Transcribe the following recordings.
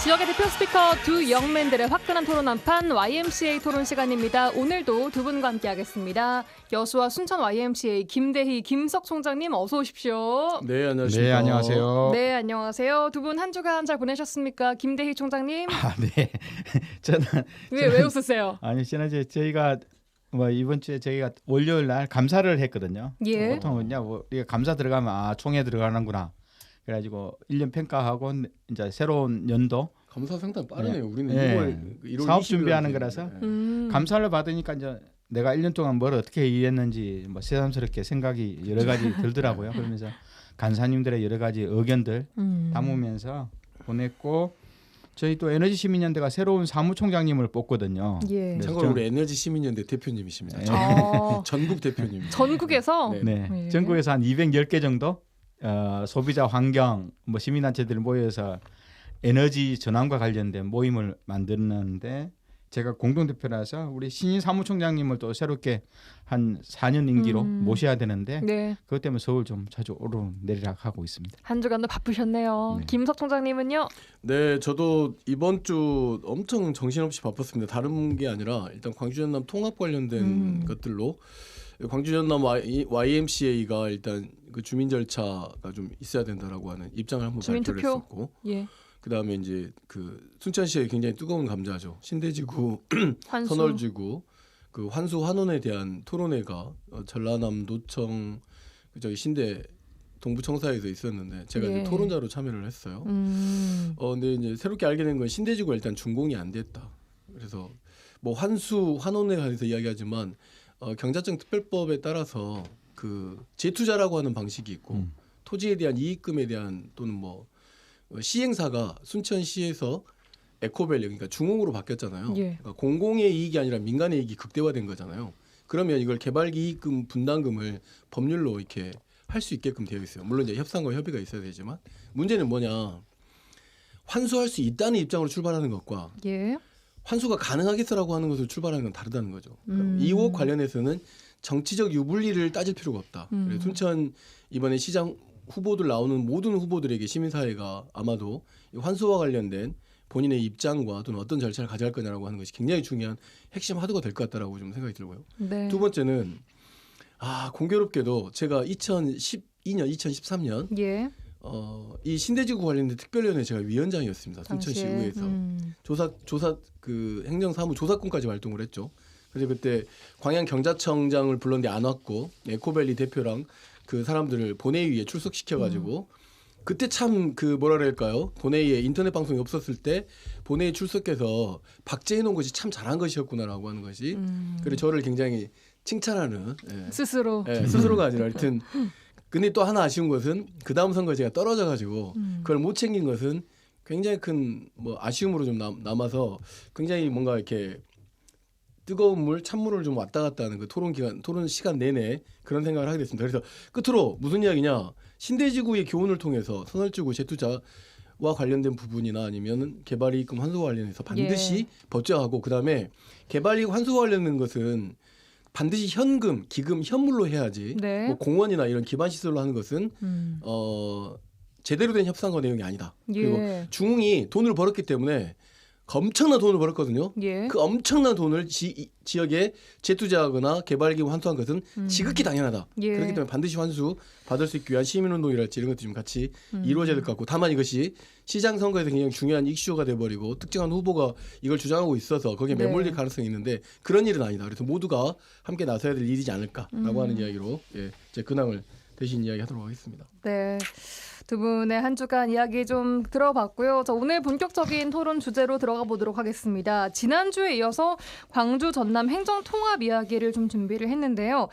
지역의 대표 스피커 두 영맨들의 화끈한 토론 한판 YMCA 토론 시간입니다. 오늘도 두 분과 함께하겠습니다. 여수와 순천 YMCA 김대희, 김석 총장님 어서 오십시오. 네, 안녕하십니까. 네, 안녕하세요. 네, 안녕하세요. 두 분 한 주간 잘 보내셨습니까? 김대희 총장님. 네. 저는 왜 웃으세요? 아니 지난주에 저희가 이번 주에 저희가 월요일 날 감사를 했거든요. 예. 보통은요, 우리가 감사 들어가면 총회 들어가는구나. 그래가지고 1년 평가하고 이제 새로운 연도 감사 상당히 빠르네요. 우리는 네. 1월 사업 20일 준비하는 이제. 거라서 네. 감사를 받으니까 이제 내가 1년 동안 뭘 어떻게 일했는지 새삼스럽게 생각이 여러 가지 들더라고요. 그러면서 간사님들의 여러 가지 의견들 담으면서 보냈고, 저희 또 에너지 시민연대가 새로운 사무총장님을 뽑거든요. 예. 네. 참고로 우리 에너지 시민연대 대표님이십니다. 네. 전국 대표님. 전국에서 네. 네. 예. 전국에서 한 210개 정도 소비자 환경 시민단체들이 모여서 에너지 전환과 관련된 모임을 만드는데, 제가 공동대표라서 우리 신인 사무총장님을 또 새롭게 한 4년 임기로 모셔야 되는데 네. 그것 때문에 서울 좀 자주 오르내리락 하고 있습니다. 한 주간도 바쁘셨네요. 네. 김석 총장님은요? 네, 저도 이번 주 엄청 정신없이 바빴습니다. 다른 게 아니라 일단 광주 전남 통합 관련된 것들로 광주 전남 YMCA가 일단 그 주민 절차가 좀 있어야 된다라고 하는 입장을 한번 주민 발표를 투표? 했었고, 예. 그다음에 이제 그 순천시의 굉장히 뜨거운 감자죠. 신대지구 환수. 선월지구 그 환수 환원에 대한 토론회가 전라남 노청 저기 신대 동부청사에서 있었는데 제가 예. 이제 토론자로 참여를 했어요. 근데 이제 새롭게 알게 된 건 신대지구가 일단 준공이 안 됐다. 그래서 뭐 환수 환원에 관해서 이야기하지만 경자증 특별법에 따라서 그 재투자라고 하는 방식이 있고 토지에 대한 이익금에 대한 또는 뭐 시행사가 순천시에서 에코밸리 그러니까 중흥으로 바뀌었잖아요. 예. 그러니까 공공의 이익이 아니라 민간의 이익이 극대화된 거잖아요. 그러면 이걸 개발기 이익금 분담금을 법률로 이렇게 할 수 있게끔 되어 있어요. 물론 이제 협상과 협의가 있어야 되지만 문제는 뭐냐, 환수할 수 있다는 입장으로 출발하는 것과 예. 환수가 가능하겠어라고 하는 것을 출발하는 건 다르다는 거죠. 그러니까 이호 관련해서는 정치적 유불리를 따질 필요가 없다. 그래서 순천 이번에 시장 후보들 나오는 모든 후보들에게 시민사회가 아마도 이 환수와 관련된 본인의 입장과 또는 어떤 절차를 가져갈 거냐라고 하는 것이 굉장히 중요한 핵심 하도가 될 것 같다라고 좀 생각이 들고요. 네. 두 번째는 공교롭게도 제가 2012년, 2013년 예. 이 신대지구 관련된 특별위원회 제가 위원장이었습니다. 순천시 당시에. 의회에서 조사 그 행정사무 조사권까지 활동을 했죠. 그래서 그때 광양 경자청장을 불렀는데 안 왔고 에코밸리 대표랑 그 사람들을 본회의에 출석시켜가지고 그때 참 그 뭐라 그럴까요? 본회의에 인터넷 방송이 없었을 때 본회의 출석해서 박제해 놓은 것이 참 잘한 것이었구나라고 하는 것이 그래서 저를 굉장히 칭찬하는 스스로. 스스로가 아니라 하여튼 근데 또 하나 아쉬운 것은 그 다음 선거에 제가 떨어져가지고 그걸 못 챙긴 것은 굉장히 큰 뭐 아쉬움으로 좀 남아서 굉장히 뭔가 이렇게 뜨거운 물, 찬물을 좀 왔다 갔다 하는 그 토론 시간 내내 그런 생각을 하게 됐습니다. 그래서 끝으로 무슨 이야기냐, 신대지구의 교훈을 통해서 선월지구 재투자와 관련된 부분이나 아니면 개발이익금 환수와 관련해서 반드시 법제화하고, 그다음에 개발이익 환수와 관련된 것은 반드시 현금, 기금, 현물로 해야지. 네. 뭐 공원이나 이런 기반 시설로 하는 것은 제대로 된 협상과 내용이 아니다. 예. 그리고 중흥이 돈을 벌었기 때문에 엄청난 돈을 벌었거든요. 예. 그 엄청난 돈을 지역에 재투자하거나 개발기금 환수한 것은 지극히 당연하다. 예. 그렇기 때문에 반드시 환수 받을 수 있기 위한 시민운동이랄지 이런 것도 좀 같이 이루어져야 될 것 같고, 다만 이것이 시장 선거에서 굉장히 중요한 이슈가 돼버리고 특정한 후보가 이걸 주장하고 있어서 거기에 네. 매몰릴 가능성이 있는데 그런 일은 아니다. 그래서 모두가 함께 나서야 될 일이지 않을까라고 하는 이야기로 제 근황을 대신 이야기하도록 하겠습니다. 네. 두 분의 한 주간 이야기 좀 들어봤고요. 자, 오늘 본격적인 토론 주제로 들어가 보도록 하겠습니다. 지난주에 이어서 광주 전남 행정통합 이야기를 좀 준비를 했는데요.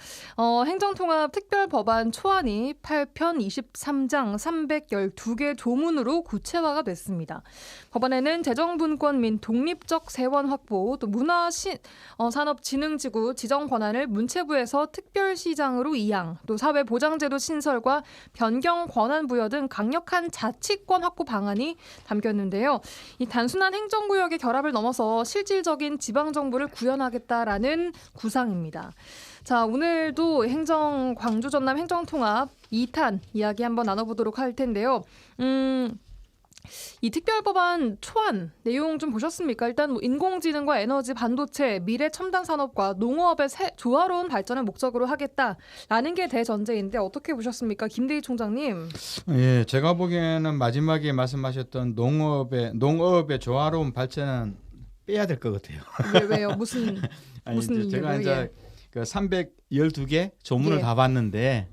행정통합 특별법안 초안이 8편 23장 312개 조문으로 구체화가 됐습니다. 법안에는 재정분권 및 독립적 세원 확보, 또 문화산업진흥지구 지정 권한을 문체부에서 특별시장으로 이양, 또 사회보장제도 신설과 변경 권한 부여 등 강력한 자치권 확보 방안이 담겼는데요. 이 단순한 행정구역의 결합을 넘어서 실질적인 지방정부를 구현하겠다라는 구상입니다. 자, 오늘도 광주 전남 행정통합 2탄 이야기 한번 나눠보도록 할 텐데요. 이 특별법안 초안 내용 좀 보셨습니까? 일단 뭐 인공지능과 에너지, 반도체, 미래 첨단 산업과 농업의 조화로운 발전을 목적으로 하겠다라는 게 대전제인데 어떻게 보셨습니까? 김대희 총장님. 예, 제가 보기에는 마지막에 말씀하셨던 농업의 조화로운 발전은 빼야 될 것 같아요. 왜요? 무슨 이제 제가 이유로? 이제 예. 그 312개 조문을 예. 다 봤는데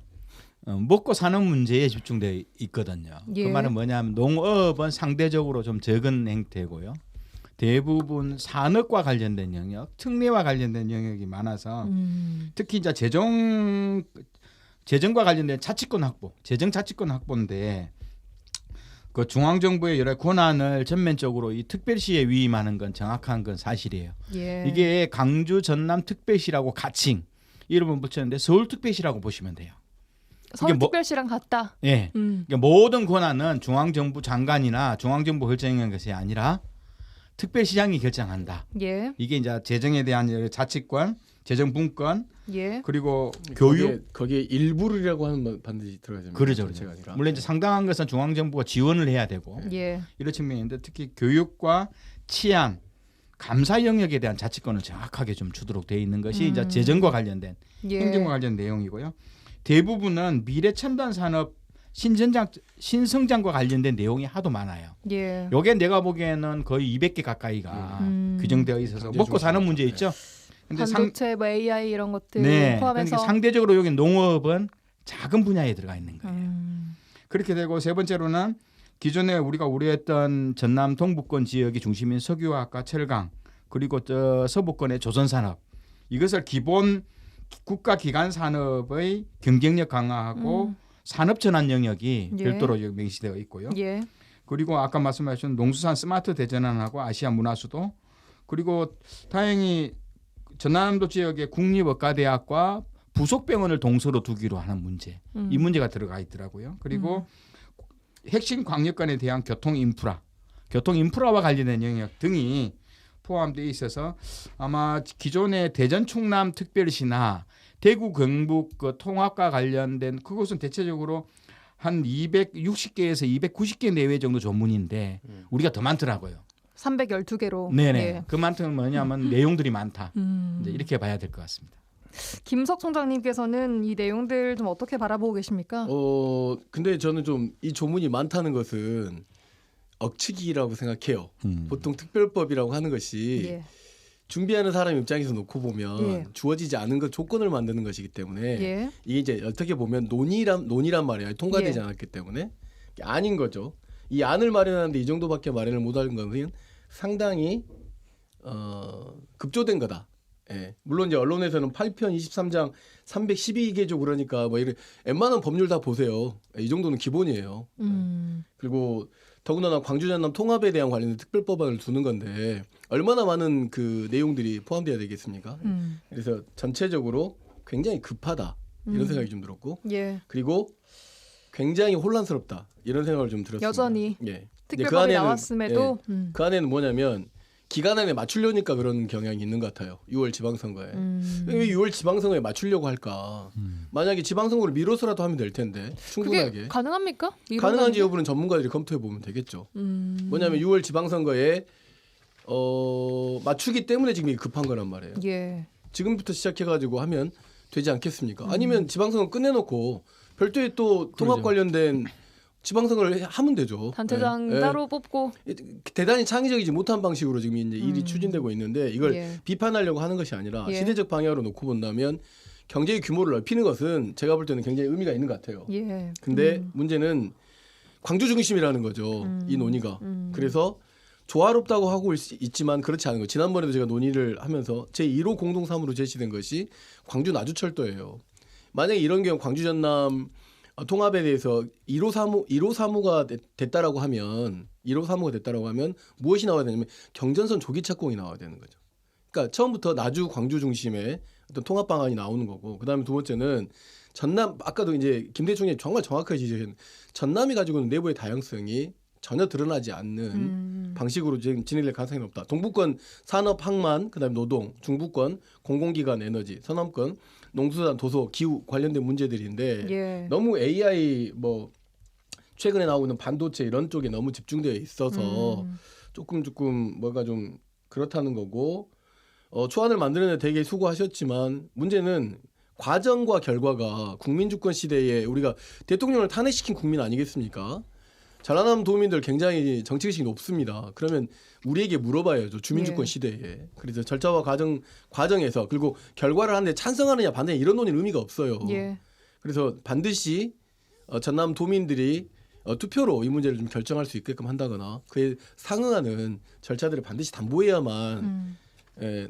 먹고 사는 문제에 집중되어 있거든요. 예. 그 말은 뭐냐면 농업은 상대적으로 좀 적은 행태고요. 대부분 산업과 관련된 영역, 특례와 관련된 영역이 많아서 특히 이제 재정과 관련된 자치권 확보, 재정 자치권 확보인데 그 중앙 정부의 여러 권한을 전면적으로 이 특별시에 위임하는 건 정확한 건 사실이에요. 예. 이게 강주 전남 특별시라고 가칭 이름을 붙였는데 서울 특별시라고 보시면 돼요. 서울특별시랑 같다. 예. 그러니까 모든 권한은 중앙 정부 장관이나 중앙 정부 결정하는 것이 아니라 특별시장이 결정한다. 예. 이게 이제 재정에 대한 자치권, 재정분권, 예. 그리고 교육. 거기에 일부를이라고 하는 건 반드시 들어가야 됩니다. 그러죠. 전체가 아니라. 물론 이제 상당한 것은 중앙 정부가 지원을 해야 되고 예. 이런 측면인데 특히 교육과 치안, 감사 영역에 대한 자치권을 정확하게 좀 주도록 되어 있는 것이 이제 재정과 관련된 예. 행정과 관련된 내용이고요. 대부분은 미래 첨단 산업 신성장과 관련된 내용이 하도 많아요. 예. 요게 내가 보기에는 거의 200개 가까이가 규정되어 있어서 먹고 사는 문제 있죠. 근데 반도체, 뭐 AI 이런 것들 네, 포함해서 그러니까 상대적으로 여기 농업은 작은 분야에 들어가 있는 거예요. 그렇게 되고 세 번째로는 기존에 우리가 우려했던 전남 동부권 지역이 중심인 석유화학과 철강 그리고 저 서부권의 조선산업 이것을 기본 국가 기관 산업의 경쟁력 강화하고 산업 전환 영역이 예. 별도로 명시되어 있고요. 예. 그리고 아까 말씀하신 농수산 스마트 대전환하고 아시아 문화수도 그리고 다행히 전남도 지역의 국립의과대학과 부속병원을 동서로 두기로 하는 문제 이 문제가 들어가 있더라고요. 그리고 핵심 광역간에 대한 교통 인프라와 관련된 영역 등이 포함되어 있어서 아마 기존의 대전 충남 특별시나 대구 경북 그 통합과 관련된 그것은 대체적으로 한 260개에서 290개 내외 정도 조문인데 우리가 더 많더라고요. 312개로. 네네. 예. 그만큼 뭐냐면 내용들이 많다. 이제 이렇게 봐야 될 것 같습니다. 김석 총장님께서는 이 내용들 좀 어떻게 바라보고 계십니까? 근데 저는 좀 이 조문이 많다는 것은 억측이라고 생각해요. 보통 특별법이라고 하는 것이 예. 준비하는 사람 입장에서 놓고 보면 예. 주어지지 않은 것 조건을 만드는 것이기 때문에 예. 이게 이제 어떻게 보면 논의란 말이야. 통과되지 예. 않았기 때문에 아닌 거죠. 이 안을 마련하는데 이 정도밖에 마련을 못한 것은 상당히 급조된 거다. 예. 물론 이제 언론에서는 8편 23장 312개조 그러니까 뭐 이런 웬만한 법률 다 보세요. 이 정도는 기본이에요. 그리고 더군다나 광주 전남 통합에 대한 관련된 특별법안을 두는 건데 얼마나 많은 그 내용들이 포함되어야 되겠습니까? 그래서 전체적으로 굉장히 급하다 이런 생각이 좀 들었고 예. 그리고 굉장히 혼란스럽다 이런 생각을 좀 들었습니다. 여전히 예. 특별법이 나왔음에도 그 안에는 뭐냐면 기간 안에 맞추려니까 그런 경향이 있는 것 같아요. 6월 지방선거에. 왜 6월 지방선거에 맞추려고 할까? 만약에 지방선거를 미뤄서라도 하면 될 텐데 충분하게. 그게 가능합니까? 가능한지 여부는 전문가들이 검토해 보면 되겠죠. 뭐냐면 6월 지방선거에 맞추기 때문에 지금 이게 급한 거란 말이에요. 예. 지금부터 시작해가지고 하면 되지 않겠습니까? 아니면 지방선거 끝내놓고 별도의 또 통합 관련된 지방선거를 하면 되죠. 단체장 예. 따로 뽑고. 대단히 창의적이지 못한 방식으로 지금 이제 일이 추진되고 있는데 이걸 예. 비판하려고 하는 것이 아니라 예. 시대적 방향으로 놓고 본다면 경제의 규모를 넓히는 것은 제가 볼 때는 굉장히 의미가 있는 것 같아요. 예. 근데 문제는 광주 중심이라는 거죠. 이 논의가. 그래서 조화롭다고 하고 있지만 그렇지 않은 거. 지난번에도 제가 논의를 하면서 제1호 공동사무로 제시된 것이 광주 나주철도예요. 만약에 이런 경우 광주 전남 통합에 대해서 1호 사무가 됐다라고 하면 무엇이 나와야 되냐면 경전선 조기 착공이 나와야 되는 거죠. 그러니까 처음부터 나주 광주 중심의 어떤 통합 방안이 나오는 거고 그다음에 두 번째는 전남 아까도 이제 김대중 총장이 정말 정확하게 지적했는데 전남이 가지고 있는 내부의 다양성이 전혀 드러나지 않는 방식으로 지금 진행될 가능성이 높다. 동부권 산업 항만, 그다음에 노동, 중부권 공공기관 에너지, 서남권 농수산 도서 기후 관련된 문제들인데 예. 너무 AI 뭐 최근에 나오고 있는 반도체 이런 쪽에 너무 집중되어 있어서 음. 조금 뭔가 좀 그렇다는 거고 초안을 만드는데 되게 수고하셨지만 문제는 과정과 결과가 국민주권 시대에 우리가 대통령을 탄핵시킨 국민 아니겠습니까? 전라남 도민들 굉장히 정치의식이 높습니다. 그러면 우리에게 물어봐야죠. 주민주권 예. 시대에. 그래서 절차와 과정에서 그리고 결과를 하는데 찬성하느냐 반대냐 이런 논의는 의미가 없어요. 예. 그래서 반드시 전남 도민들이 투표로 이 문제를 좀 결정할 수 있게끔 한다거나 그에 상응하는 절차들을 반드시 담보해야만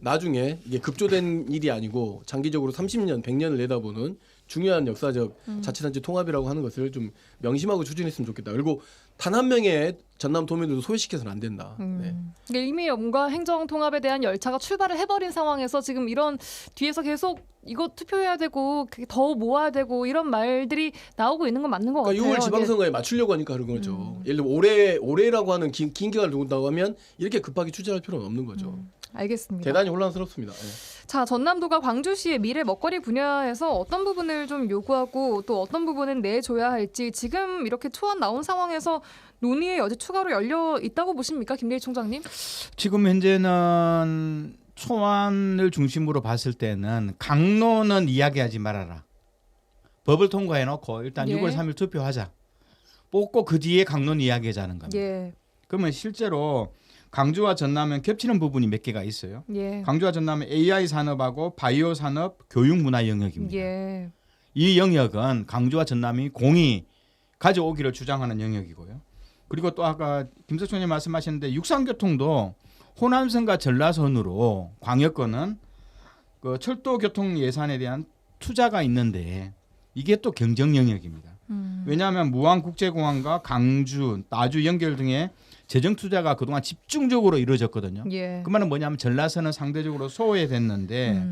나중에 이게 급조된 일이 아니고 장기적으로 30년, 100년을 내다보는 중요한 역사적 자치단체 통합이라고 하는 것을 좀 명심하고 추진했으면 좋겠다. 그리고 단 한 명의 전남 도민들도 소외시켜서는 안 된다. 네. 그러니까 이미 뭔가 행정 통합에 대한 열차가 출발을 해버린 상황에서 지금 이런 뒤에서 계속 이거 투표해야 되고 더 모아야 되고 이런 말들이 나오고 있는 건 맞는 것 같아요. 그러니까 6월 지방선거에 맞추려고 하니까 그런 거죠. 예를 들어 올해라고 하는 긴 기간을 두고 하면 이렇게 급하게 추진할 필요는 없는 거죠. 알겠습니다. 대단히 혼란스럽습니다. 네. 자, 전남도가 광주시의 미래 먹거리 분야에서 어떤 부분을 좀 요구하고 또 어떤 부분은 내줘야 할지 지금 이렇게 초안 나온 상황에서 논의의 여지 추가로 열려 있다고 보십니까, 김대희 총장님? 지금 현재는 초안을 중심으로 봤을 때는 강론은 이야기하지 말아라. 법을 통과해놓고 일단 예. 6월 3일 투표하자. 뽑고 그 뒤에 강론 이야기하자는 겁니다. 예, 그러면 실제로 강주와 전남은 겹치는 부분이 몇 개가 있어요. 예, 강주와 전남은 AI 산업하고 바이오 산업, 교육 문화 영역입니다. 예, 이 영역은 강주와 전남이 공히 가져오기를 주장하는 영역이고요. 그리고 또 아까 김석천님 말씀하셨는데 육상교통도 호남선과 전라선으로 광역권은 그 철도 교통 예산에 대한 투자가 있는데 이게 또 경정 영역입니다. 왜냐하면 무안국제공항과 강주, 나주 연결 등의 재정 투자가 그동안 집중적으로 이루어졌거든요. 예. 그 말은 뭐냐면 전라선은 상대적으로 소외됐는데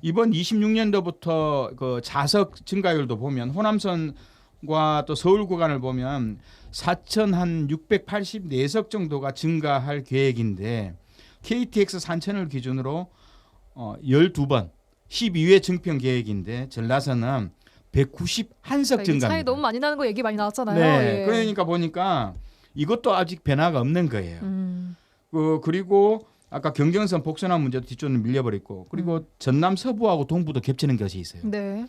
이번 26년도부터 그 좌석 증가율도 보면 호남선과 또 서울 구간을 보면 4,684석 정도가 증가할 계획인데 KTX 산천을 기준으로 12번 12회 증평 계획인데 전라선은 191석 증가입니다. 차이 너무 많이 나는 거 얘기 많이 나왔잖아요. 네, 예. 그러니까 보니까 이것도 아직 변화가 없는 거예요. 그리고 아까 경경선 복선화 문제도 뒷전을 밀려버렸고 그리고 전남 서부하고 동부도 겹치는 것이 있어요. 네.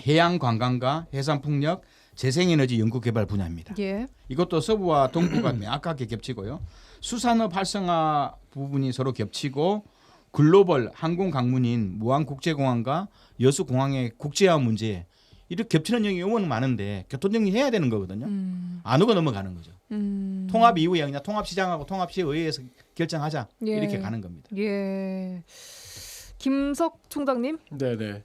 해양 관광과 해상 풍력, 재생에너지 연구개발 분야입니다. 예. 이것도 서부와 동부가 명확하게 겹치고요. 수산업 활성화 부분이 서로 겹치고 글로벌 항공 강문인 무안국제공항과 여수공항의 국제화 문제 이렇게 겹치는 영역이 의원은 많은데 교통 정리해야 되는 거거든요. 안 오고 넘어가는 거죠. 통합 이후에 그냥 통합시장하고 통합시의회에서 결정하자 예. 이렇게 가는 겁니다. 예. 김석 총장님? 네네.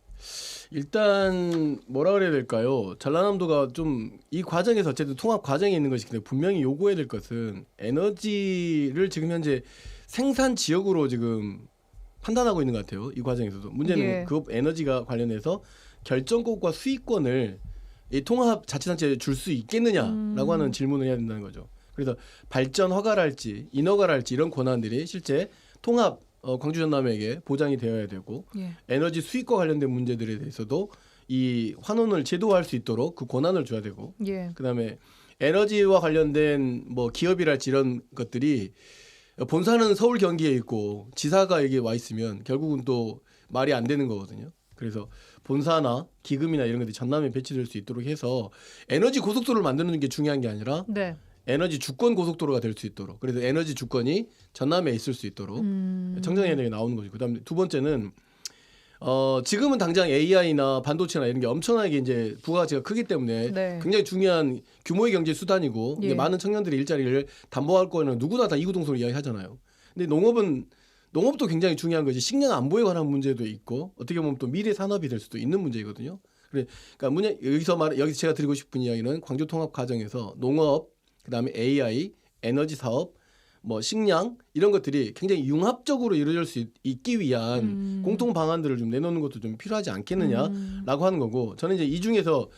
일단 뭐라 그래야 될까요? 전라남도가 좀 이 과정에서 어쨌든 통합 과정에 있는 것이기 때문에 분명히 요구해야 될 것은 에너지를 지금 현재 생산 지역으로 지금 판단하고 있는 것 같아요. 이 과정에서도 문제는 예. 그 에너지가 관련해서 결정권과 수익권을 이 통합 자치단체에 줄 수 있겠느냐라고 하는 질문을 해야 된다는 거죠. 그래서 발전 허가랄지 인허가랄지 이런 권한들이 실제 통합 광주 전남에게 보장이 되어야 되고 예. 에너지 수익과 관련된 문제들에 대해서도 이 환원을 제도화할 수 있도록 그 권한을 줘야 되고 예. 그다음에 에너지와 관련된 뭐 기업이랄지 이런 것들이 본사는 서울 경기에 있고 지사가 여기 와 있으면 결국은 또 말이 안 되는 거거든요. 그래서 본사나 기금이나 이런 것들이 전남에 배치될 수 있도록 해서 에너지 고속도로를 만드는 게 중요한 게 아니라 네. 에너지 주권 고속도로가 될 수 있도록 그래서 에너지 주권이 전남에 있을 수 있도록 청정 에너지가 나오는 거죠. 그다음에 두 번째는 지금은 당장 AI나 반도체나 이런 게 엄청나게 이제 부가가치가 크기 때문에 네. 굉장히 중요한 규모의 경제 수단이고 예. 이제 많은 청년들의 일자리를 담보할 거는 누구나 다 이구동성으로 이야기하잖아요. 근데 농업도 굉장히 중요한 거지. 식량 안보에 관한 문제도 있고 어떻게 보면 또 미래 산업이 될 수도 있는 문제이거든요. 그러니까 여기서 제가 드리고 싶은 이야기는 광주 통합 과정에서 농업, 그다음에 AI, 에너지 사업, 뭐 식량 이런 것들이 굉장히 융합적으로 이루어질 수 있기 위한 공통 방안들을 좀 내놓는 것도 좀 필요하지 않겠느냐라고 하는 거고 저는 이제 이 중에서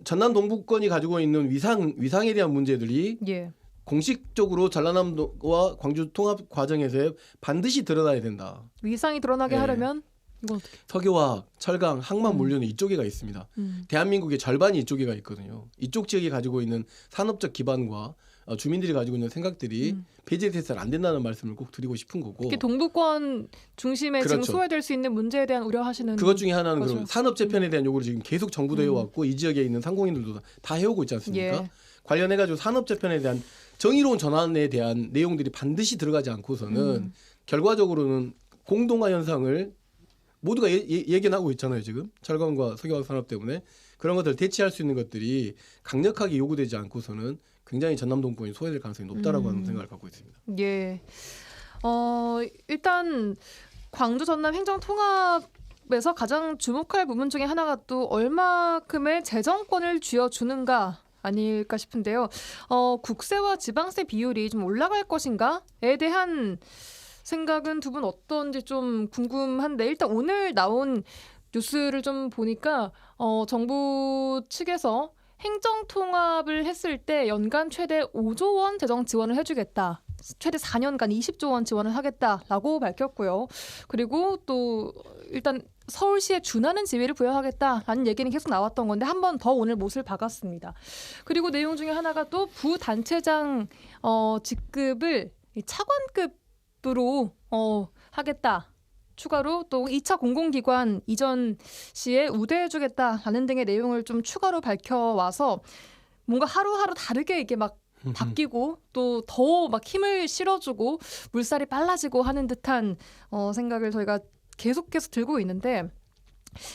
전남 동부권이 가지고 있는 위상에 대한 문제들이 예. 공식적으로 전라남도와 광주 통합 과정에서 반드시 드러나야 된다. 위상이 드러나게 예. 하려면 이거 어떻게? 석유화학, 철강, 항만 물류는 이쪽에가 있습니다. 대한민국의 절반이 이쪽에가 있거든요. 이쪽 지역이 가지고 있는 산업적 기반과 주민들이 가지고 있는 생각들이 배제돼서는 안 된다는 말씀을 꼭 드리고 싶은 거고. 특히 동부권 중심에 지금 그렇죠. 소외될 수 있는 문제에 대한 우려하시는 그것 중에 하나는 거죠. 그럼 산업 재편에 대한 요구를 지금 계속 정부도 해왔고 이 지역에 있는 상공인들도 다 해오고 있지 않습니까? 예. 관련해가지고 산업 재편에 대한 정의로운 전환에 대한 내용들이 반드시 들어가지 않고서는 결과적으로는 공동화 현상을 모두가 예견하고 있잖아요. 지금 철강과 석유화학 산업 때문에 그런 것들을 대체할 수 있는 것들이 강력하게 요구되지 않고서는 굉장히 전남 동부권이 소외될 가능성이 높다라고 하는 생각을 갖고 있습니다. 예. 일단 광주 전남 행정 통합에서 가장 주목할 부분 중에 하나가 또 얼마큼의 재정권을 쥐어주는가 아닐까 싶은데요. 국세와 지방세 비율이 좀 올라갈 것인가에 대한 생각은 두 분 어떤지 좀 궁금한데 일단 오늘 나온 뉴스를 좀 보니까 정부 측에서 행정 통합을 했을 때 연간 최대 5조 원 재정 지원을 해주겠다. 최대 4년간 20조 원 지원을 하겠다라고 밝혔고요. 그리고 또 일단 서울시에 준하는 지위를 부여하겠다라는 얘기는 계속 나왔던 건데 한 번 더 오늘 못을 박았습니다. 그리고 내용 중에 하나가 또 부단체장 직급을 이 차관급으로 하겠다. 추가로 또 2차 공공기관 이전 시에 우대해주겠다라는 등의 내용을 좀 추가로 밝혀와서 뭔가 하루하루 다르게 이게 막 바뀌고 또 더 막 힘을 실어주고 물살이 빨라지고 하는 듯한 생각을 저희가 계속해서 들고 있는데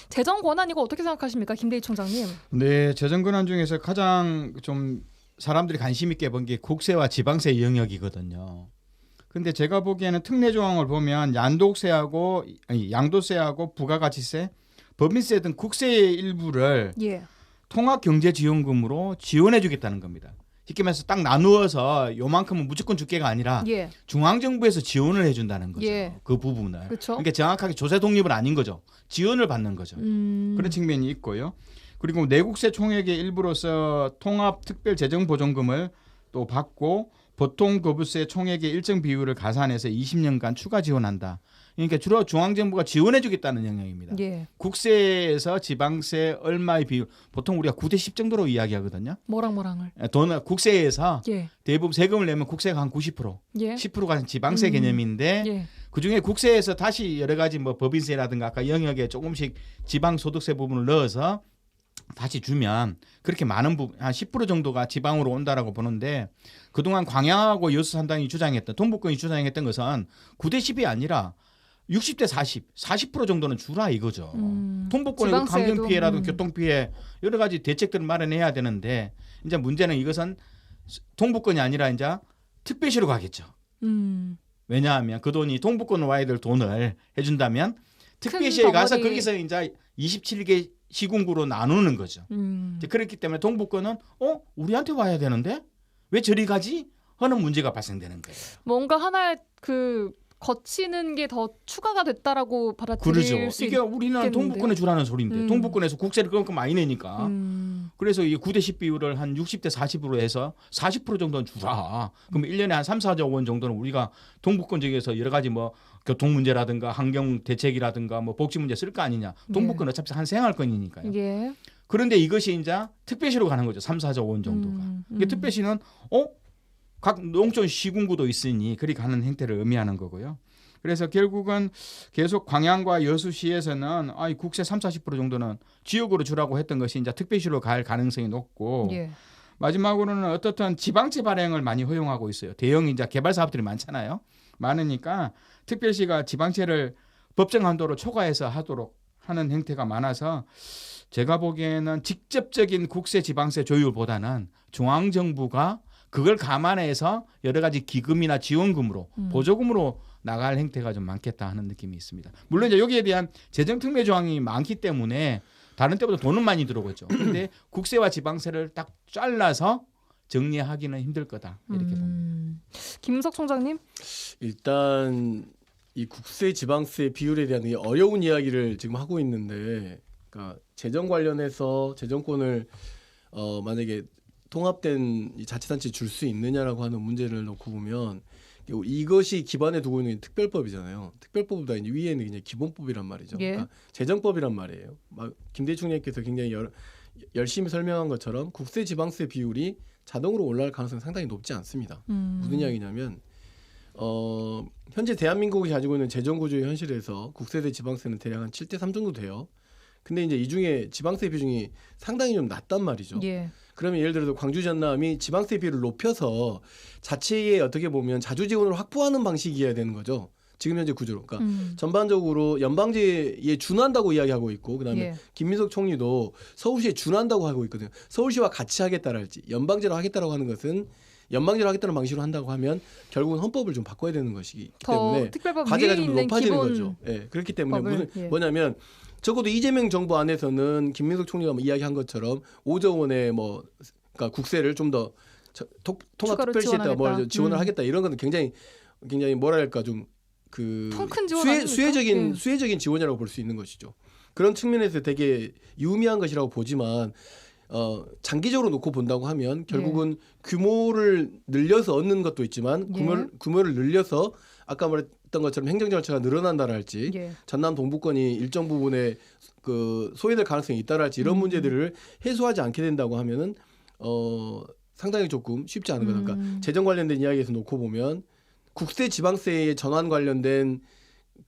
재정 권한 이거 어떻게 생각하십니까, 김대희 총장님? 네, 재정 권한 중에서 가장 좀 사람들이 관심 있게 본 게 국세와 지방세 영역이거든요. 근데 제가 보기에는 특례 조항을 보면 양도세하고 부가가치세, 법인세 등 국세의 일부를 예. 통합경제지원금으로 지원해주겠다는 겁니다. 쉽게 말해서 딱 나누어서 요만큼은 무조건 줄게가 아니라 예. 중앙정부에서 지원을 해준다는 거죠. 예. 그 부분을. 그렇죠. 그러니까 정확하게 조세 독립은 아닌 거죠. 지원을 받는 거죠. 그런 측면이 있고요. 그리고 내국세 총액의 일부로서 통합특별재정보존금을 또 받고 보통거부세 총액의 일정 비율을 가산해서 20년간 추가 지원한다. 그러니까 주로 중앙정부가 지원해주겠다는 영역입니다. 예. 국세에서 지방세 얼마의 비율, 보통 우리가 9대10 정도로 이야기하거든요. 뭐랑을? 돈 국세에서 예. 대부분 세금을 내면 국세가 한 90%, 예. 10%가 지방세 개념인데 예. 그중에 국세에서 다시 여러 가지 뭐 법인세라든가 아까 영역에 조금씩 지방소득세 부분을 넣어서 다시 주면 그렇게 많은 부분 한 10% 정도가 지방으로 온다라고 보는데 그동안 광양하고 여수 산단이 주장했던 동북권이 주장했던 것은 9대10이 아니라 60대 40% 정도는 주라 이거죠. 동북권의 환경 피해라든가 교통 피해 여러 가지 대책들을 마련해야 되는데 이제 문제는 이것은 동북권이 아니라 이제 특별시로 가겠죠. 왜냐하면 그 돈이 동북권으로 와야 될 돈을 해준다면 특별시에 가서 거기서 이제 27개 시군구로 나누는 거죠. 이제 그렇기 때문에 동북권은 우리한테 와야 되는데 왜 저리 가지? 하는 문제가 발생되는 거예요. 뭔가 하나의 그 거치는 게 더 추가가 됐다라고 받아들일 그렇죠. 수 이게 우리는 동북권에 주라는 소리인데 동북권에서 국세를 그만큼 많이 내니까 그래서 이 9대10 비율을 한 60대 40으로 해서 40% 정도는 주라. 그럼 1년에 한 3, 4조 원 정도는 우리가 동북권 지역에서 여러 가지 뭐 교통 문제라든가 환경 대책이라든가 뭐 복지 문제 쓸 거 아니냐. 동북권 어차피 한 생활권이니까요. 예. 그런데 이것이 이제 특별시로 가는 거죠. 3, 4조 원 정도가. 이게 특별시는 각 농촌 시군구도 있으니 그리 가는 행태를 의미하는 거고요. 그래서 결국은 계속 광양과 여수시에서는 국세 3, 40% 정도는 지역으로 주라고 했던 것이 이제 특별시로 갈 가능성이 높고 예. 마지막으로는 어떻든 지방채 발행을 많이 허용하고 있어요. 대형 이제 개발 사업들이 많잖아요. 많으니까 특별시가 지방채를 법정 한도로 초과해서 하도록 하는 행태가 많아서 제가 보기에는 직접적인 국세 지방세 조율보다는 중앙정부가 그걸 감안해서 여러 가지 기금이나 지원금으로 보조금으로 나갈 행태가 좀 많겠다 하는 느낌이 있습니다. 물론 이제 여기에 대한 재정 특례 조항이 많기 때문에 다른 때보다 돈은 많이 들어오겠죠. 그런데 국세와 지방세를 딱 잘라서 정리하기는 힘들 거다 이렇게 봅니다. 김석 총장님? 일단 이 국세 지방세 비율에 대한 이 어려운 이야기를 지금 하고 있는데, 그러니까 재정 관련해서 재정권을 만약에 통합된 이 자치단체에 줄 수 있느냐라고 하는 문제를 놓고 보면 이것이 기반에 두고 있는 특별법이잖아요. 특별법보다 이제 위에는 그냥 기본법이란 말이죠. 예. 그러니까 재정법이란 말이에요. 막 김대중 총리께서 굉장히 열심히 설명한 것처럼 국세 지방세 비율이 자동으로 올라갈 가능성이 상당히 높지 않습니다. 무슨 이야기냐면 현재 대한민국이 가지고 있는 재정 구조의 현실에서 국세세 지방세는 대략 한 7대3 정도 돼요. 근데 이제 이 중에 지방세 비중이 상당히 좀 낮단 말이죠. 예. 그러면 예를 들어서 광주 전남이 지방세 비율을 높여서 자체에 어떻게 보면 자주 지원을 확보하는 방식이어야 되는 거죠. 지금 현재 구조로. 그러니까 전반적으로 연방제에 준한다고 이야기하고 있고 그다음에 예. 김민석 총리도 서울시에 준한다고 하고 있거든요. 서울시와 같이 하겠다랄지 연방제로 하겠다라고 하는 것은 연방제로 하겠다는 방식으로 한다고 하면 결국은 헌법을 좀 바꿔야 되는 것이기 더 때문에 특별법 과제가 위에 좀 있는 높아지는 기본 거죠. 예, 그렇기 때문에 법을, 무슨 예. 뭐냐면 적어도 이재명 정부 안에서는 김민석 총리가 뭐 이야기한 것처럼 5조 원의 뭐 그러니까 국세를 좀 더 통합특별시에다가 뭘 지원을 하겠다 이런 거는 굉장히 뭐랄까 좀 그 통 큰 지원 아닙니까? 수혜적인 지원이라고 볼 수 있는 것이죠. 그런 측면에서 되게 유의미한 것이라고 보지만 장기적으로 놓고 본다고 하면 결국은 규모를 늘려서 얻는 것도 있지만 규모를 늘려서 아까 말했던 것처럼 행정 절차가 늘어난다랄지 예. 전남 동부권이 일정 부분에 그 소외될 가능성이 있다랄지 이런 문제들을 해소하지 않게 된다고 하면은 상당히 조금 쉽지 않은 거다. 그러니까 재정 관련된 이야기에서 놓고 보면 국세 지방세의 전환 관련된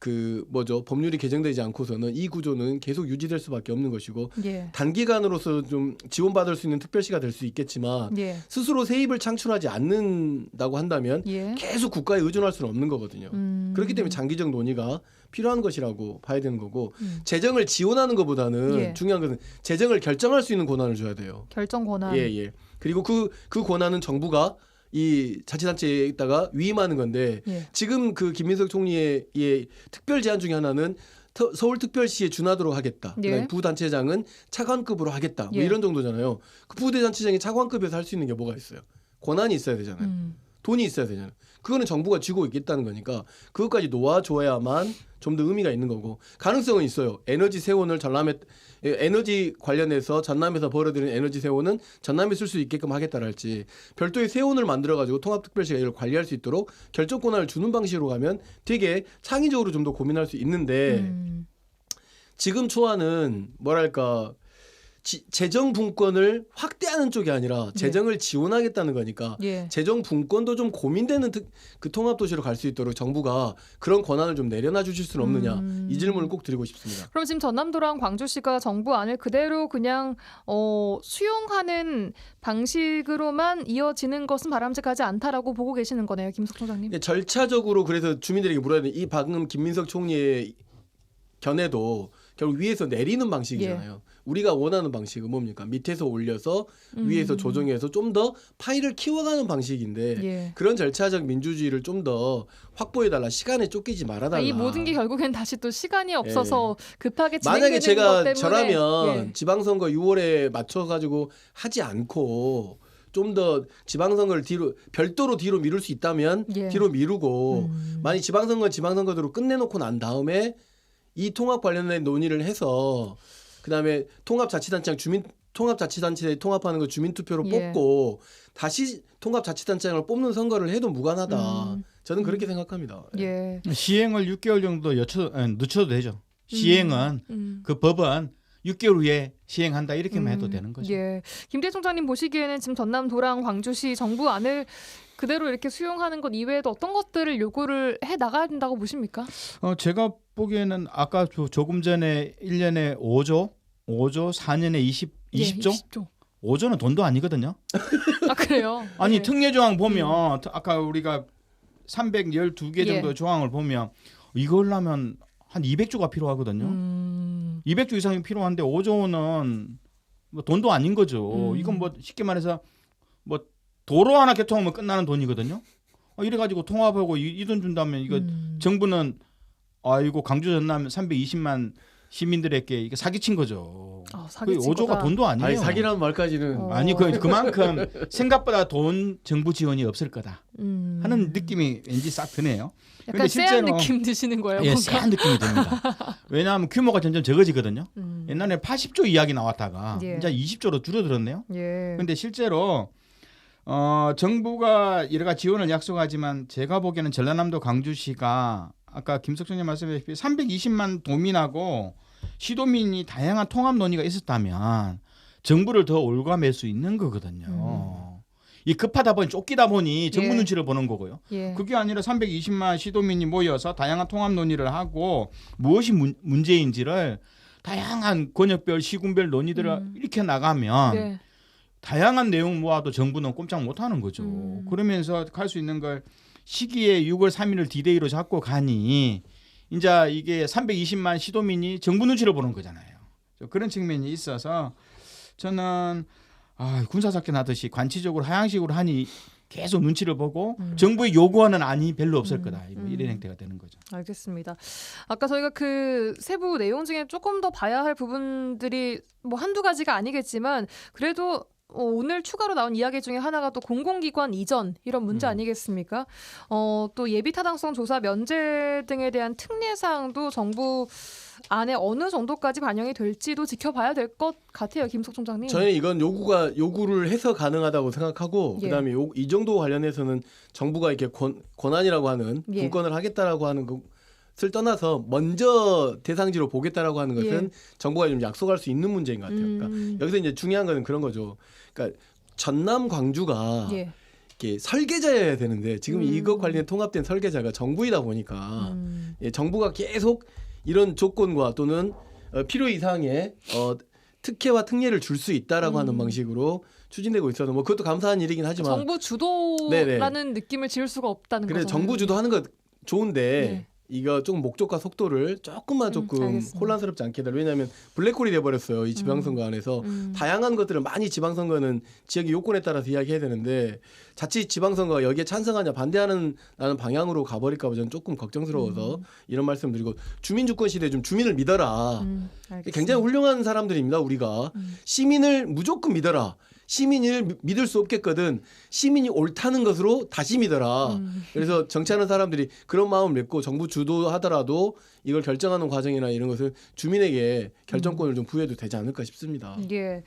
그 법률이 개정되지 않고서는 이 구조는 계속 유지될 수밖에 없는 것이고 예. 단기간으로서 좀 지원받을 수 있는 특별시가 될 수 있겠지만 예. 스스로 세입을 창출하지 않는다고 한다면 예. 계속 국가에 의존할 수는 없는 거거든요. 그렇기 때문에 장기적 논의가 필요한 것이라고 봐야 되는 거고 재정을 지원하는 것보다는 예. 중요한 것은 재정을 결정할 수 있는 권한을 줘야 돼요. 결정 권한. 예. 그리고 그 권한은 정부가 이 자치단체에다가 위임하는 건데 예. 지금 그 김민석 총리의 특별 제안 중에 하나는 서울특별시에 준하도록 하겠다. 예. 그다음에 부단체장은 차관급으로 하겠다. 뭐 예. 이런 정도잖아요. 그 부대단체장이 차관급에서 할 수 있는 게 뭐가 있어요? 권한이 있어야 되잖아요. 돈이 있어야 되잖아요. 그거는 정부가 쥐고 있겠다는 거니까 그것까지 놓아줘야만 좀 더 의미가 있는 거고 가능성은 있어요. 에너지 세원을 에너지 관련해서 전남에서 벌어들이는 에너지 세원은 전남에 쓸 수 있게끔 하겠다랄지 별도의 세원을 만들어가지고 통합특별시가 이걸 관리할 수 있도록 결정 권한을 주는 방식으로 가면 되게 창의적으로 좀 더 고민할 수 있는데 지금 초안은 뭐랄까 재정 분권을 확대하는 쪽이 아니라 재정을 지원하겠다는 거니까 예. 재정 분권도 좀 고민되는 그 통합도시로 갈 수 있도록 정부가 그런 권한을 좀 내려놔 주실 수는 없느냐 이 질문을 꼭 드리고 싶습니다. 그럼 지금 전남도랑 광주시가 정부 안을 그대로 그냥 수용하는 방식으로만 이어지는 것은 바람직하지 않다라고 보고 계시는 거네요, 김석 총장님. 절차적으로 그래서 주민들에게 물어야 되는 이 방금 김민석 총리의 견해도 결국 위에서 내리는 방식이잖아요. 우리가 원하는 방식은 뭡니까? 밑에서 올려서 위에서 조정해서 좀 더 파일을 키워가는 방식인데 그런 절차적 민주주의를 좀 더 확보해달라. 시간에 쫓기지 말아달라. 이 모든 게 결국엔 다시 또 시간이 없어서 급하게 진행되는 만약에 제가 것 때문에 저라면 지방선거 6월에 맞춰가지고 하지 않고 좀 더 지방선거를 별도로 뒤로 미룰 수 있다면 뒤로 미루고 만약 지방선거대로 끝내놓고 난 다음에 이 통합 관련된 논의를 해서 그다음에 통합자치단체 통합하는 거 주민투표로 뽑고 다시 통합자치단체장을 뽑는 선거를 해도 무관하다. 저는 그렇게 생각합니다. 예. 시행을 6개월 정도 늦춰도 되죠. 시행은 그 법은 6개월 후에 시행한다 이렇게만 해도 되는 거죠. 예. 김대 총장님 보시기에는 지금 전남 도랑 광주시 정부 안을 그대로 이렇게 수용하는 것 이외에도 어떤 것들을 요구를 해 나가야 된다고 보십니까? 제가 보기에는 아까 조금 전에 1년에 5조, 4년에 20조? 20조. 5조는 돈도 아니거든요. 아 그래요? 아니 특례 조항 보면 아까 우리가 312개 정도 조항을 보면 이걸 하면 한 200조가 필요하거든요. 200조 이상이 필요한데 5조는 뭐 돈도 아닌 거죠. 이건 뭐 쉽게 말해서 뭐 도로 하나 개통하면 끝나는 돈이거든요. 이래가지고 통합하고 이 돈 준다면 이거 정부는 이거 광주 전남 320만 시민들에게 이게 사기친 거죠. 사기친 5조가 거다. 돈도 아니에요. 아니, 사기라는 말까지는 아니 그만큼 생각보다 돈 정부 지원이 없을 거다 하는 느낌이 왠지 싹 드네요. 약간 쎄한 느낌 드시는 거예요? 예, 쎄한 느낌이 듭니다. 왜냐하면 규모가 점점 적어지거든요. 옛날에 80조 이야기 나왔다가 이제 20조로 줄어들었네요. 예. 그런데 실제로 정부가 여러 가지 지원을 약속하지만 제가 보기에는 전라남도 광주시가 아까 김석천님 말씀하셨다시피 320만 도민하고 시도민이 다양한 통합 논의가 있었다면 정부를 더 올가맬 수 있는 거거든요. 이 급하다 보니 쫓기다 보니 정부 예. 눈치를 보는 거고요. 예. 그게 아니라 320만 시도민이 모여서 다양한 통합 논의를 하고 무엇이 문제인지를 다양한 권역별 시군별 논의들을 이렇게 나가면 네. 다양한 내용 모아도 정부는 꼼짝 못하는 거죠. 그러면서 할 수 있는 걸 시기에 6월 3일을 디데이로 잡고 가니 이제 이게 320만 시도민이 정부 눈치를 보는 거잖아요. 그런 측면이 있어서 저는 군사작전 하듯이 관치적으로 하향식으로 하니 계속 눈치를 보고 정부의 요구하는 안이 별로 없을 거다. 이런 행태가 되는 거죠. 알겠습니다. 아까 저희가 그 세부 내용 중에 조금 더 봐야 할 부분들이 뭐 한두 가지가 아니겠지만 그래도 오늘 추가로 나온 이야기 중에 하나가 또 공공기관 이전 이런 문제 아니겠습니까? 또 예비 타당성 조사 면제 등에 대한 특례 사항도 정부 안에 어느 정도까지 반영이 될지도 지켜봐야 될 것 같아요, 김석 총장님. 저는 이건 요구를 해서 가능하다고 생각하고 예. 그다음에 이 정도 관련해서는 정부가 이렇게 권한이라고 하는 예. 분권을 하겠다라고 하는 것을 떠나서 먼저 대상지로 보겠다라고 하는 것은 정부가 좀 약속할 수 있는 문제인 것 같아요. 그러니까 여기서 이제 중요한 거는 그런 거죠. 그러니까 전남 광주가 예. 이렇게 설계자여야 되는데 지금 이것 관련 통합된 설계자가 정부이다 보니까 정부가 계속 이런 조건과 또는 필요 이상의 특혜와 특례를 줄 수 있다라고 하는 방식으로 추진되고 있어서 뭐 그것도 감사한 일이긴 하지만 정부 주도라는 느낌을 지울 수가 없다는 거죠. 그래서 정부 주도하는 거 좋은데 네. 이거 좀 목적과 속도를 조금 알겠습니다. 혼란스럽지 않게 해달라. 왜냐하면 블랙홀이 돼버렸어요. 이 지방선거 안에서 다양한 것들을 많이 지방선거는 지역의 요건에 따라서 이야기해야 되는데 자칫 지방선거가 여기에 찬성하냐 반대하는 라는 방향으로 가버릴까 봐 저는 조금 걱정스러워서 이런 말씀드리고 주민주권 시대에 좀 주민을 믿어라. 알겠습니다. 굉장히 훌륭한 사람들입니다. 우리가 시민을 무조건 믿어라. 시민을 믿을 수 없겠거든. 시민이 옳다는 것으로 다시 믿어라. 그래서 정치하는 사람들이 그런 마음을 믿고 정부 주도하더라도 이걸 결정하는 과정이나 이런 것을 주민에게 결정권을 좀 부여해도 되지 않을까 싶습니다. 예,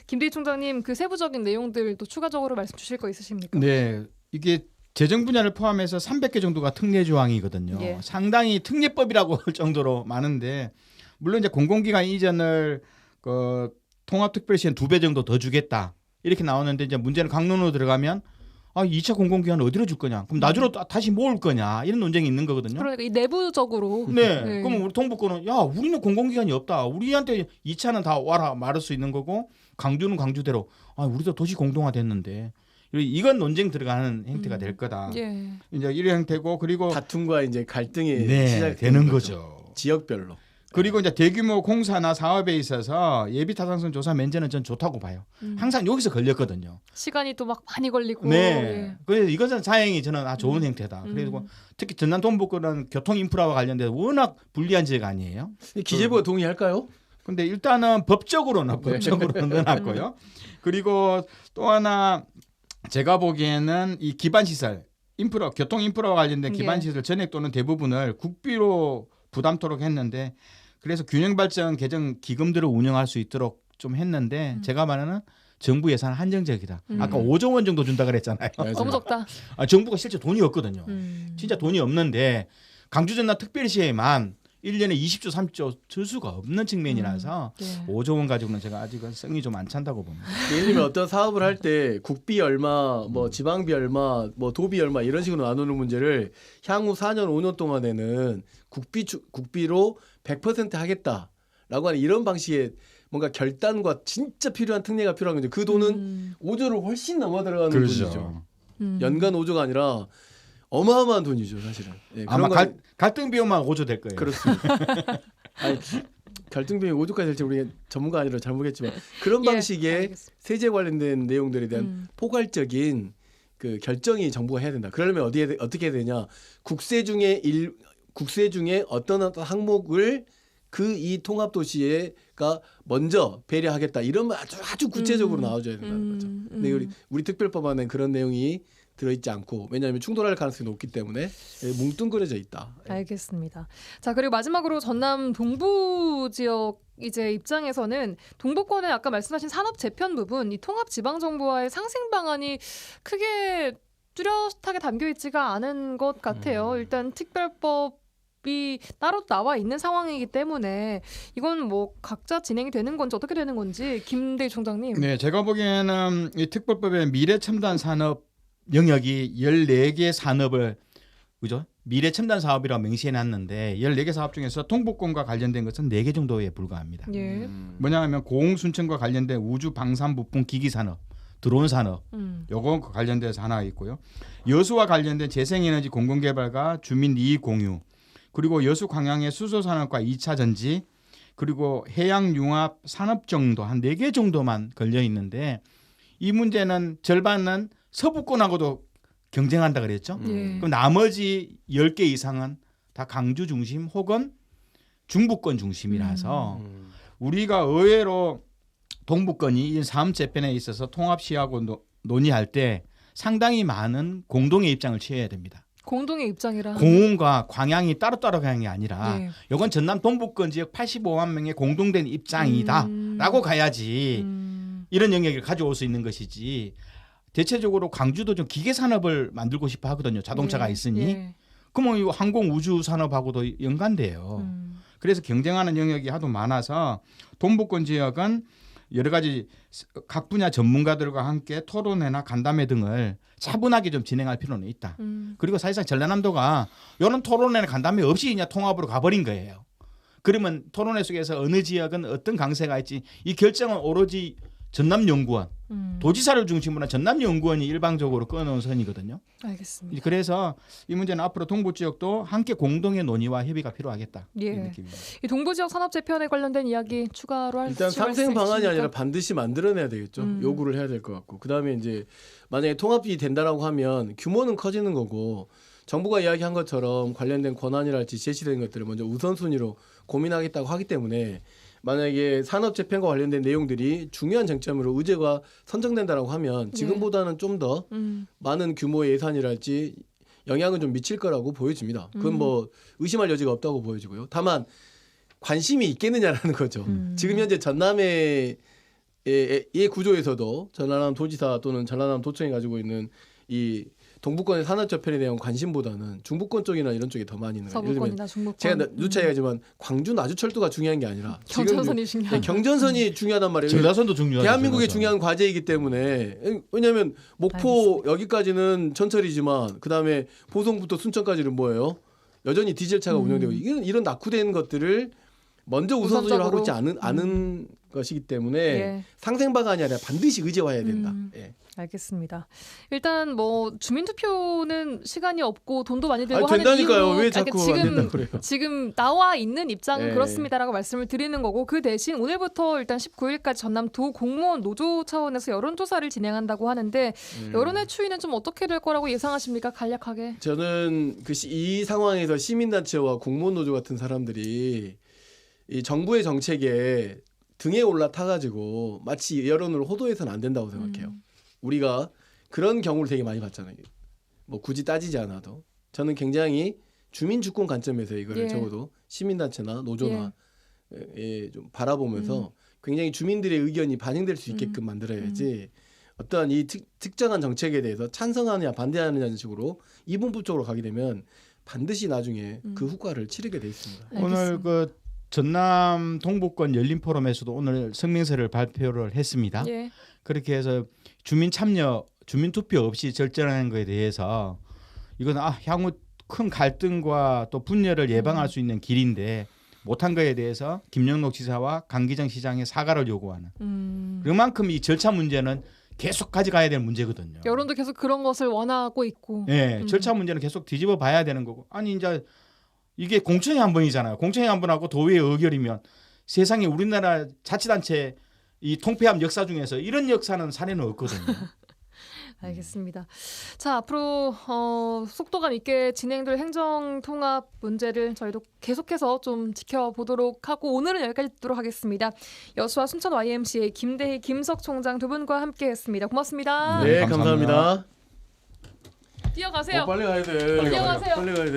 김대희 총장님 그 세부적인 내용들 또 추가적으로 말씀 주실 거 있으십니까? 네, 이게 재정 분야를 포함해서 300개 정도가 특례 조항이거든요. 예. 상당히 특례법이라고 할 정도로 많은데 물론 이제 공공기관 이전을 통합특별시엔 2배 정도 더 주겠다. 이렇게 나오는데 이제 문제는 강론으로 들어가면 2차 공공기관 어디로 줄 거냐? 그럼 나주로 다시 모을 거냐? 이런 논쟁이 있는 거거든요. 그러니까 이 내부적으로 네. 네. 그러면 우리 동북권은 우리는 공공기관이 없다. 우리한테 2차는 다 와라 말할 수 있는 거고 강주는 강주대로 우리도 도시 공동화됐는데 이건 논쟁 들어가는 행태가 될 거다. 예. 이제 이런 행태고 그리고 다툼과 이제 갈등이 시작되는 거죠. 지역별로. 그리고 이제 대규모 공사나 사업에 있어서 예비 타당성 조사 면제는 전 좋다고 봐요. 항상 여기서 걸렸거든요. 시간이 또 막 많이 걸리고. 네. 예. 그래서 이것은 다행히 저는 좋은 행태다. 그리고 특히 전남 동북권은 교통 인프라와 관련돼서 워낙 불리한 지역 아니에요. 기재부가 동의할까요? 근데 일단은 법적으로는 넣어놨고요. 그리고 또 하나 제가 보기에는 이 기반 시설 인프라 교통 인프라와 관련된 기반 시설 전액 또는 대부분을 국비로 부담토록 했는데 그래서 균형 발전 개정 기금들을 운영할 수 있도록 좀 했는데 제가 말하는 정부 예산 한정적이다. 아까 5조 원 정도 준다 그랬잖아요. 너무 적다. 정부가 실제 돈이 없거든요. 진짜 돈이 없는데 강주 전남 특별시에만 1년에 20조 30조 줄 수가 없는 측면이라서 5조 원 가지고는 제가 아직은 성이 좀 안 찬다고 봅니다. 예를 들면 어떤 사업을 할 때 국비 얼마, 뭐 지방비 얼마, 뭐 도비 얼마 이런 식으로 나누는 문제를 향후 4년 5년 동안에는 국비로 100% 하겠다라고 하는 이런 방식의 뭔가 결단과 진짜 필요한 특례가 필요한 거죠. 그 돈은 5조를 훨씬 넘어 들어가는 돈이죠. 연간 5조가 아니라 어마어마한 돈이죠, 사실은. 네, 아마 갈등 비용만 5조 될 거예요. 그렇습니다. 아니, 갈등 비용이 5조까지 될지 우리 전문가 아니라 잘 모르겠지만 그런 방식의 알겠습니다. 세제 관련된 내용들에 대한 포괄적인 그 결정이 정부가 해야 된다. 그러려면 어떻게 해야 되냐? 국세 중에 어떤 항목을 이 통합도시가 먼저 배려하겠다. 이런 아주 구체적으로 나와줘야 된다는 거죠. 근데 우리 특별법안에 그런 내용이 들어있지 않고 왜냐하면 충돌할 가능성이 높기 때문에 뭉뚱그려져 있다. 알겠습니다. 자, 그리고 마지막으로 전남 동부 지역 이제 입장에서는 동부권의 아까 말씀하신 산업 재편 부분, 이 통합 지방 정부와의 상생 방안이 크게 뚜렷하게 담겨 있지가 않은 것 같아요. 일단 특별법이 따로 나와 있는 상황이기 때문에 이건 뭐 각자 진행이 되는 건지 어떻게 되는 건지 김대희 총장님. 네, 제가 보기에는 이 특별법의 미래 첨단 산업 영역이 14개 산업을 그죠? 미래 첨단 사업이라고 명시해 놨는데 14개 사업 중에서 동부권과 관련된 것은 4개 정도에 불과합니다. 예. 뭐냐면 고공순천과 관련된 우주 방산 부품 기기 산업, 드론 산업 요거 관련돼서 하나 있고요. 여수와 관련된 재생에너지 공공개발과 주민 이익 공유, 그리고 여수 광양의 수소 산업과 2차 전지, 그리고 해양 융합 산업 정도 한 4개 정도만 걸려 있는데 이 문제는 절반은 서부권하고도 경쟁한다 그랬죠. 예. 그럼 나머지 10개 이상은 다 강주 중심 혹은 중부권 중심이라서 우리가 의외로 동부권이 이 사업 재편에 있어서 통합 시하고 논의할 때 상당히 많은 공동의 입장을 취해야 됩니다. 공동의 입장이라. 공원과 광양이 따로따로 가는 게 아니라 예. 이건 전남 동부권 지역 85만 명의 공동된 입장이다라고 가야지 이런 영역을 가져올 수 있는 것이지. 대체적으로 광주도 좀 기계 산업을 만들고 싶어 하거든요. 자동차가 예. 있으니. 예. 그러면 이 항공 우주 산업하고도 연관돼요. 그래서 경쟁하는 영역이 하도 많아서 동부권 지역은 여러 가지 각 분야 전문가들과 함께 토론회나 간담회 등을 차분하게 좀 진행할 필요는 있다. 그리고 사실상 전라남도가 이런 토론회나 간담회 없이 그냥 통합으로 가버린 거예요. 그러면 토론회 속에서 어느 지역은 어떤 강세가 있지 이 결정은 오로지 전남연구원, 도지사를 중심으로 한 전남연구원이 일방적으로 끊어놓은 선이거든요. 알겠습니다. 그래서 이 문제는 앞으로 동부 지역도 함께 공동의 논의와 협의가 필요하겠다. 예. 이런 느낌입니다. 이 동부 지역 산업 재편에 관련된 이야기 추가로 할 일단 수 상생 방안이 있으십니까? 아니라 반드시 만들어내야 되겠죠. 요구를 해야 될 것 같고 그다음에 이제 만약에 통합이 된다라고 하면 규모는 커지는 거고 정부가 이야기한 것처럼 관련된 권한이랄지 제시된 것들을 먼저 우선순위로 고민하겠다고 하기 때문에 만약에 산업 재편과 관련된 내용들이 중요한 쟁점으로 의제가 선정된다라고 하면 지금보다는 좀 더 많은 규모의 예산이랄지 영향은 좀 미칠 거라고 보여집니다. 그건 뭐 의심할 여지가 없다고 보여지고요. 다만 관심이 있겠느냐라는 거죠. 지금 현재 전남의 구조에서도 전라남 도지사 또는 전라남 도청이 가지고 있는 이 동부권의 산업 재편에 대한 관심보다는 중부권 쪽이나 이런 쪽이 더 많이 있는 거예요. 예를 들면 서부권이나 중부권. 제가 누차 얘기하지만 광주 나주철도가 중요한 게 아니라 경전선이 지금 중요한. 경전선이 중요하단 말이에요. 전라선도 중요하죠. 대한민국의 전라선. 중요한 과제이기 때문에 왜냐하면 목포 여기까지는 전철이지만 그다음에 보성부터 순천까지는 뭐예요? 여전히 디젤차가 운영되고 이런 낙후된 것들을 먼저 우선순위로 하고 있지 않은 것이기 때문에 예. 상생 방안이 아니라 반드시 의제화해야 된다. 예. 알겠습니다. 일단 뭐 주민투표는 시간이 없고 돈도 많이 들고 아니, 하는 된다니까요. 이유로 왜 자꾸 안 된다고 그래요? 지금 나와 있는 입장은 예. 그렇습니다라고 말씀을 드리는 거고 그 대신 오늘부터 일단 19일까지 전남 도 공무원 노조 차원에서 여론조사를 진행한다고 하는데 여론의 추이는 좀 어떻게 될 거라고 예상하십니까? 간략하게. 저는 이 상황에서 시민단체와 공무원노조 같은 사람들이 이 정부의 정책에 등에 올라타가지고 마치 여론을 호도해서는 안 된다고 생각해요. 우리가 그런 경우를 되게 많이 봤잖아요. 뭐 굳이 따지지 않아도 저는 굉장히 주민 주권 관점에서 이걸 예. 적어도 시민단체나 노조나 좀 바라보면서 굉장히 주민들의 의견이 반영될 수 있게끔 만들어야지 어떠한 이 특정한 정책에 대해서 찬성하느냐 반대하느냐는 식으로 이분법적으로 가게 되면 반드시 나중에 그 후과를 치르게 돼 있습니다. 오늘 그 전남 동부권 열린 포럼에서도 오늘 성명서를 발표를 했습니다. 예. 그렇게 해서 주민 참여, 주민 투표 없이 결정하는 것에 대해서 이건 향후 큰 갈등과 또 분열을 예방할 수 있는 길인데 못한 것에 대해서 김영록 지사와 강기정 시장의 사과를 요구하는. 그만큼 이 절차 문제는 계속 가져가야 될 문제거든요. 여론도 계속 그런 것을 원하고 있고. 네, 절차 문제는 계속 뒤집어 봐야 되는 거고. 아니 이제 이게 공청회 한 번이잖아요. 공청회 한 번하고 도의회 의결이면 세상에 우리나라 자치단체 이 통폐합 역사 중에서 이런 역사는 사례는 없거든요. 알겠습니다. 자, 앞으로 속도감 있게 진행될 행정통합 문제를 저희도 계속해서 좀 지켜보도록 하고 오늘은 여기까지 듣도록 하겠습니다. 여수와 순천 YMCA 김대희, 김석 총장 두 분과 함께했습니다. 고맙습니다. 네, 감사합니다. 감사합니다. 뛰어가세요. 빨리 가야 돼. 뛰어가세요. 빨리 가야 돼.